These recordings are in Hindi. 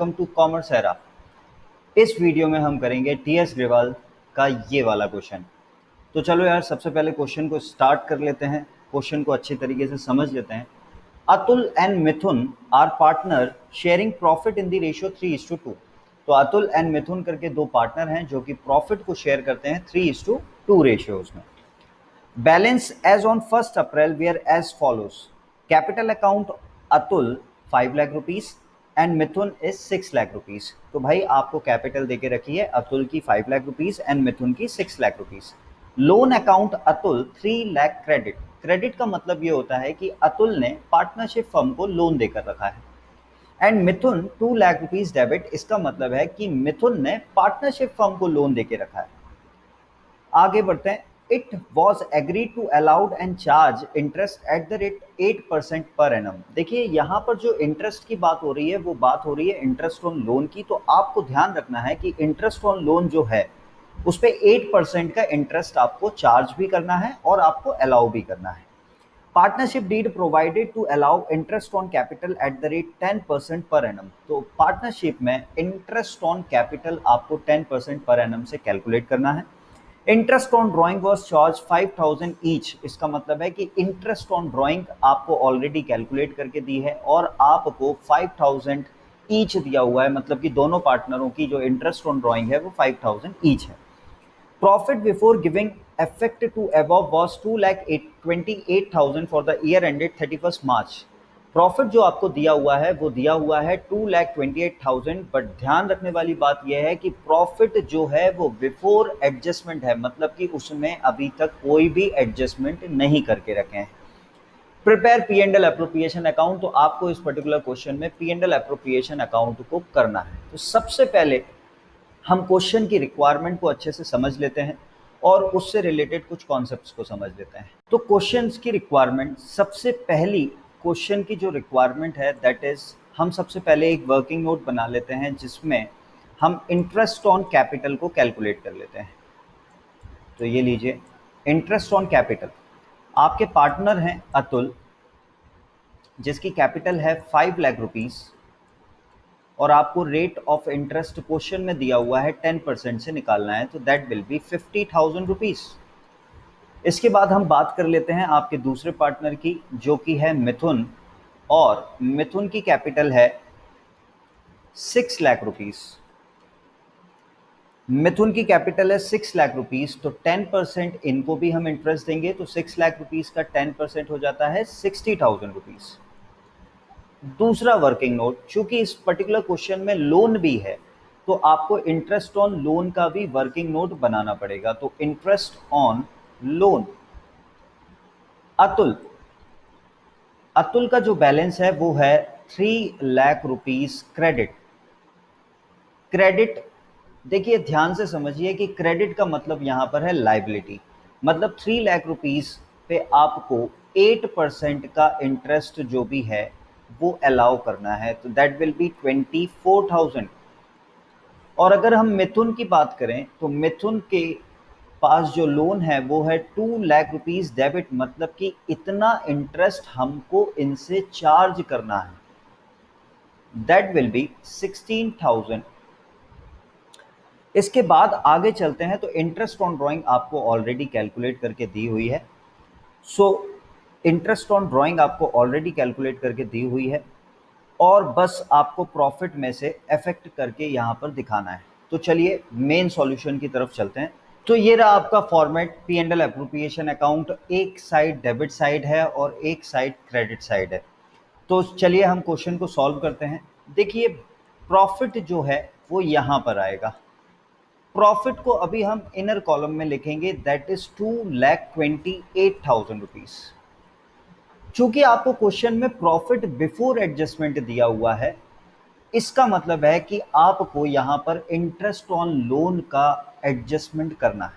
Welcome to commerce era. इस वीडियो में हम करेंगे टीएस ग्रेवाल का ये वाला क्वेश्चन। तो चलो यार, सबसे पहले क्वेश्चन को स्टार्ट कर लेते हैं, क्वेश्चन को अच्छी तरीके से समझ लेते हैं। Atul and Mithun are partner sharing profit in the ratio 3:2। तो अतुल एंड मिथुन करके दो पार्टनर हैं जो कि प्रॉफिट को शेयर करते हैं 3:2 रेशियोज में। Balance as on 1 April where as follows. Capital account Atul 5 lakh rupees and Mithun is 6 lakh rupees. तो भाई आपको कैपिटल देके रखी है अतुल की 5 लाख रुपीज एंड मिथुन की 6 lakh rupees. Loan account Atul 3 lakh credit. Credit का मतलब ये होता है कि अतुल ने पार्टनरशिप फर्म को लोन देकर रखा है। And Mithun 2 lakh rupees debit. इसका मतलब है कि मिथुन ने पार्टनरशिप फर्म को लोन देके रखा है। आगे बढ़ते हैं। It was agreed to allowed and charge interest at the rate 8% per annum. देखिए यहाँ पर जो इंटरेस्ट की बात हो रही है वो बात हो रही है इंटरेस्ट ऑन लोन की। तो आपको ध्यान रखना है कि इंटरेस्ट ऑन लोन जो है उस पर 8% का इंटरेस्ट आपको चार्ज भी करना है और आपको अलाउ भी करना है। Partnership deed provided to allow interest on capital at the rate 10% per annum. तो पार्टनरशिप में इंटरेस्ट ऑन कैपिटल आपको 10% पर एनम से कैलकुलेट करना है। Interest on drawing was charge 5,000 each. इसका मतलब है कि इंटरेस्ट ऑन ड्राइंग आपको ऑलरेडी कैलकुलेट करके दी है और आपको 5,000 ईच दिया हुआ है, मतलब कि दोनों पार्टनरों की जो इंटरेस्ट ऑन ड्राइंग है वो 5,000 ईच है। Profit before giving effect to above was 2,28,000 for the year ended 31st March। Profit जो आपको दिया हुआ है वो दिया हुआ है 2,28,000। बट ध्यान रखने वाली बात यह है कि प्रॉफिट जो है वो बिफोर एडजस्टमेंट है, मतलब कि उसमें अभी तक कोई भी एडजस्टमेंट नहीं करके रखे हैं। Prepare P and L appropriation account. तो आपको इस पर्टिकुलर क्वेश्चन में P and L appropriation account को करना है। तो सबसे पहले हम क्वेश्चन की रिक्वायरमेंट को अच्छे से समझ लेते हैं और उससे रिलेटेड कुछ कॉन्सेप्ट्स को समझ लेते हैं। तो क्वेश्चंस की रिक्वायरमेंट, सबसे पहली क्वेश्चन की जो रिक्वायरमेंट है दैट इज, हम सबसे पहले एक वर्किंग नोट बना लेते हैं जिसमें हम इंटरेस्ट ऑन कैपिटल को कैलकुलेट कर लेते हैं। तो ये लीजिए, इंटरेस्ट ऑन कैपिटल। आपके पार्टनर हैं अतुल जिसकी कैपिटल है 5 लाख रुपीज और आपको रेट ऑफ इंटरेस्ट क्वेश्चन में दिया हुआ है 10% से निकालना है, तो दैट विल बी 50,000 रुपीज। इसके बाद हम बात कर लेते हैं आपके दूसरे पार्टनर की जो कि है मिथुन, और मिथुन की कैपिटल है 6 लाख रुपीज। मिथुन की कैपिटल है 6 लाख रुपीज, तो 10% इनको भी हम इंटरेस्ट देंगे, तो 6 लाख रुपीज का 10% हो जाता है 60,000 रुपीज। दूसरा वर्किंग नोट, चूंकि इस पर्टिकुलर क्वेश्चन में लोन भी है तो आपको इंटरेस्ट ऑन लोन का भी वर्किंग नोट बनाना पड़ेगा। तो interest on loan Atul, Atul का जो बैलेंस है वो है 3 लाख रुपीज क्रेडिट। क्रेडिट, देखिए ध्यान से समझिए कि क्रेडिट का मतलब यहां पर है लाइबिलिटी, मतलब 3 लाख रुपीज पे आपको 8% का इंटरेस्ट जो भी है वो अलाउ करना है, तो दैट विल बी 24,000। और अगर हम मिथुन की बात करें तो मिथुन के पास जो लोन है वो है 2 लाख रुपीज डेबिट, मतलब कि इतना इंटरेस्ट हमको इनसे चार्ज करना है, दैट विल बी 16,000। इसके बाद आगे चलते हैं। तो इंटरेस्ट ऑन ड्राइंग आपको ऑलरेडी कैलकुलेट करके दी हुई है। सो इंटरेस्ट ऑन ड्राइंग आपको ऑलरेडी कैलकुलेट करके दी हुई है और बस आपको प्रॉफिट में से इफेक्ट करके यहाँ पर दिखाना है। तो चलिए मेन सॉल्यूशन की तरफ चलते हैं। तो ये रहा आपका format, P and L appropriation account. एक साइड डेबिट साइड है और एक साइड क्रेडिट साइड है। तो चलिए हम क्वेश्चन को सॉल्व करते हैं। देखिए प्रॉफिट जो है वो यहाँ पर आएगा। प्रॉफिट को अभी हम इनर कॉलम में लिखेंगे, दैट इज 2,28,000 रुपीज। चूंकि आपको क्वेश्चन में प्रॉफिट बिफोर एडजस्टमेंट दिया हुआ है, इसका मतलब है कि आपको यहां पर इंटरेस्ट ऑन लोन का एडजस्टमेंट करना है।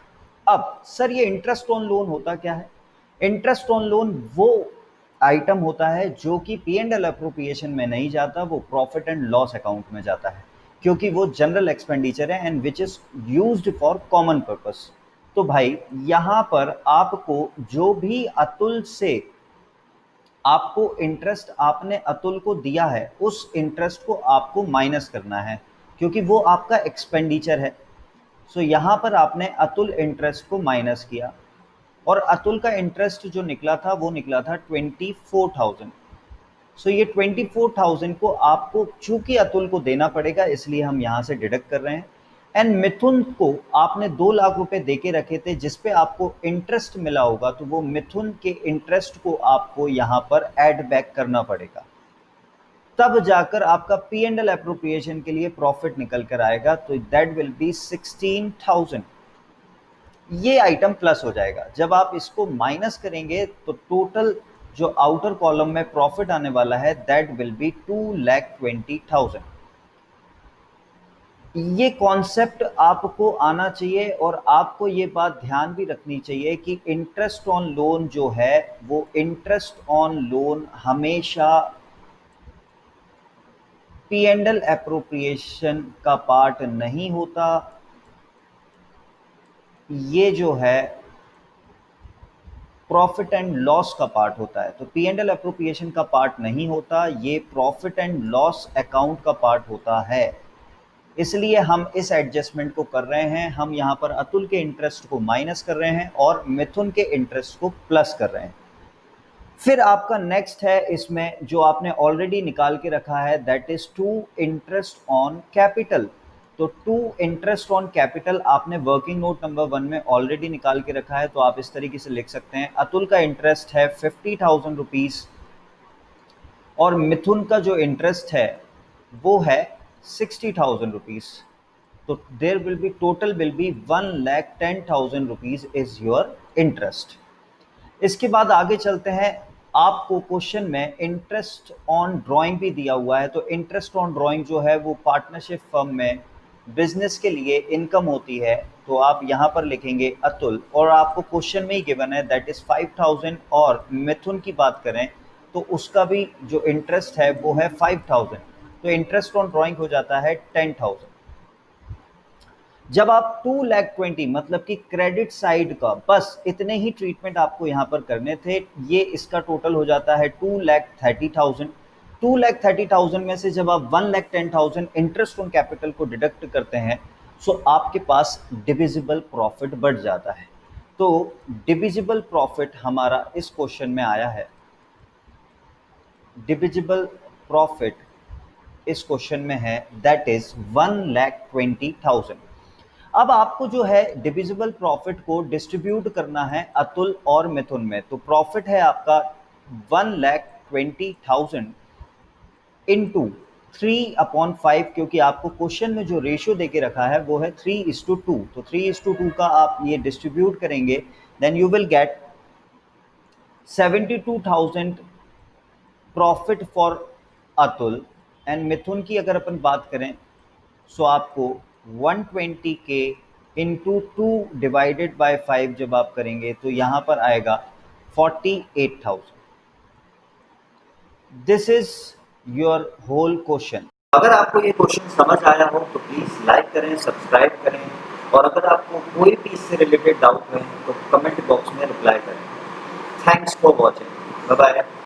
अब सर ये इंटरेस्ट ऑन लोन होता क्या है? इंटरेस्ट ऑन लोन वो आइटम होता है जो कि पी एंड एल अप्रोप्रिएशन में नहीं जाता, वो प्रॉफिट एंड लॉस अकाउंट में जाता है क्योंकि वो जनरल एक्सपेंडिचर है and which is used for common purpose. तो भाई यहां पर आपको जो भी अतुल से आपको इंटरेस्ट आपने अतुल को दिया है, उस इंटरेस्ट को आपको माइनस करना है, क्योंकि वो आपका एक्सपेंडिचर है। सो यहाँ पर आपने अतुल इंटरेस्ट को माइनस किया, और अतुल का इंटरेस्ट जो निकला था वो निकला था 24,000। सो ये 24,000 को आपको चूंकि अतुल को देना पड़ेगा, इसलिए हम यहाँ से डिडक्ट कर रहे हैं। एंड मिथुन को आपने 2 लाख रुपए दे के रखे थे जिसपे आपको इंटरेस्ट मिला होगा, तो वो मिथुन के इंटरेस्ट को आपको यहाँ पर ऐड बैक करना पड़ेगा, तब जाकर आपका पी एंड एल एप्रोप्रिएशन के लिए प्रॉफिट निकल कर आएगा। तो दैट विल बी 16,000। ये आइटम प्लस हो जाएगा। जब आप इसको माइनस करेंगे तो टोटल जो आउटर कॉलम में प्रॉफिट आने वाला है दैट विल बी 2,20,000। ये कॉन्सेप्ट आपको आना चाहिए, और आपको ये बात ध्यान भी रखनी चाहिए कि इंटरेस्ट ऑन लोन जो है वो इंटरेस्ट ऑन लोन हमेशा पी एंड एल एप्रोप्रिएशन का पार्ट नहीं होता। ये जो है प्रॉफिट एंड लॉस का पार्ट होता है। तो पी एंड एल एप्रोप्रिएशन का पार्ट नहीं होता, ये प्रॉफिट एंड लॉस अकाउंट का पार्ट होता है। इसलिए हम इस एडजस्टमेंट को कर रहे हैं। हम यहाँ पर अतुल के इंटरेस्ट को माइनस कर रहे हैं और मिथुन के इंटरेस्ट को प्लस कर रहे हैं। फिर आपका नेक्स्ट है इसमें जो आपने ऑलरेडी निकाल के रखा है, that is to interest on capital. तो टू इंटरेस्ट ऑन कैपिटल आपने वर्किंग नोट नंबर 1 में ऑलरेडी निकाल के रखा है। तो आप इस तरीके से लिख सकते हैं, अतुल का इंटरेस्ट है 50,000 रुपीज और मिथुन का जो इंटरेस्ट है वो है 60,000 रुपीज। तो there will be total will be 1,10,000 rupees is your interest. इसके बाद आगे चलते हैं। आपको क्वेश्चन में इंटरेस्ट ऑन ड्राइंग भी दिया हुआ है। तो इंटरेस्ट ऑन ड्राइंग जो है वो पार्टनरशिप फर्म में बिजनेस के लिए इनकम होती है। तो आप यहाँ पर लिखेंगे अतुल, और आपको क्वेश्चन में ही गिवन है दैट इज 5,000। और मिथुन की बात करें तो उसका भी जो इंटरेस्ट है वो है 5,000। तो इंटरेस्ट ऑन ड्राइंग हो जाता है 10,000। जब आप 2,20,000 मतलब कि क्रेडिट साइड का बस इतने ही ट्रीटमेंट आपको यहाँ पर करने थे, ये इसका टोटल हो जाता है 2,30,000। 2,30,000 में से जब आप 1,10,000 इंटरेस्ट ऑन कैपिटल को डिडक्ट करते हैं, सो आपके पास डिविजिबल प्रॉफिट बढ़ जाता है। तो डिविजिबल प्रॉफिट हमारा इस क्वेश्चन में आया है। डिविजिबल प्रॉफिट इस क्वेश्चन में है दैट इज 1,20,000। अब आपको जो है डिविजिबल प्रॉफिट को डिस्ट्रीब्यूट करना है अतुल और मिथुन में। तो प्रॉफिट है आपका 1,20,000 इंटू 3/5, क्योंकि आपको क्वेश्चन में जो रेशियो देके रखा है वो है 3:2। तो 3:2 का आप ये डिस्ट्रीब्यूट करेंगे, then you will get 72,000 profit for Atul. And Mithun की अगर अपन बात करें सो आपको 120K इंटू 2 डिवाइडेड बाय 5 जब आप करेंगे तो यहाँ पर आएगा 48,000। This is your whole question. अगर आपको ये क्वेश्चन समझ आया हो तो प्लीज़ लाइक करें, सब्सक्राइब करें, और अगर आपको कोई भी इससे रिलेटेड डाउट है तो कमेंट बॉक्स में रिप्लाई करें। Thanks for watching. Bye bye.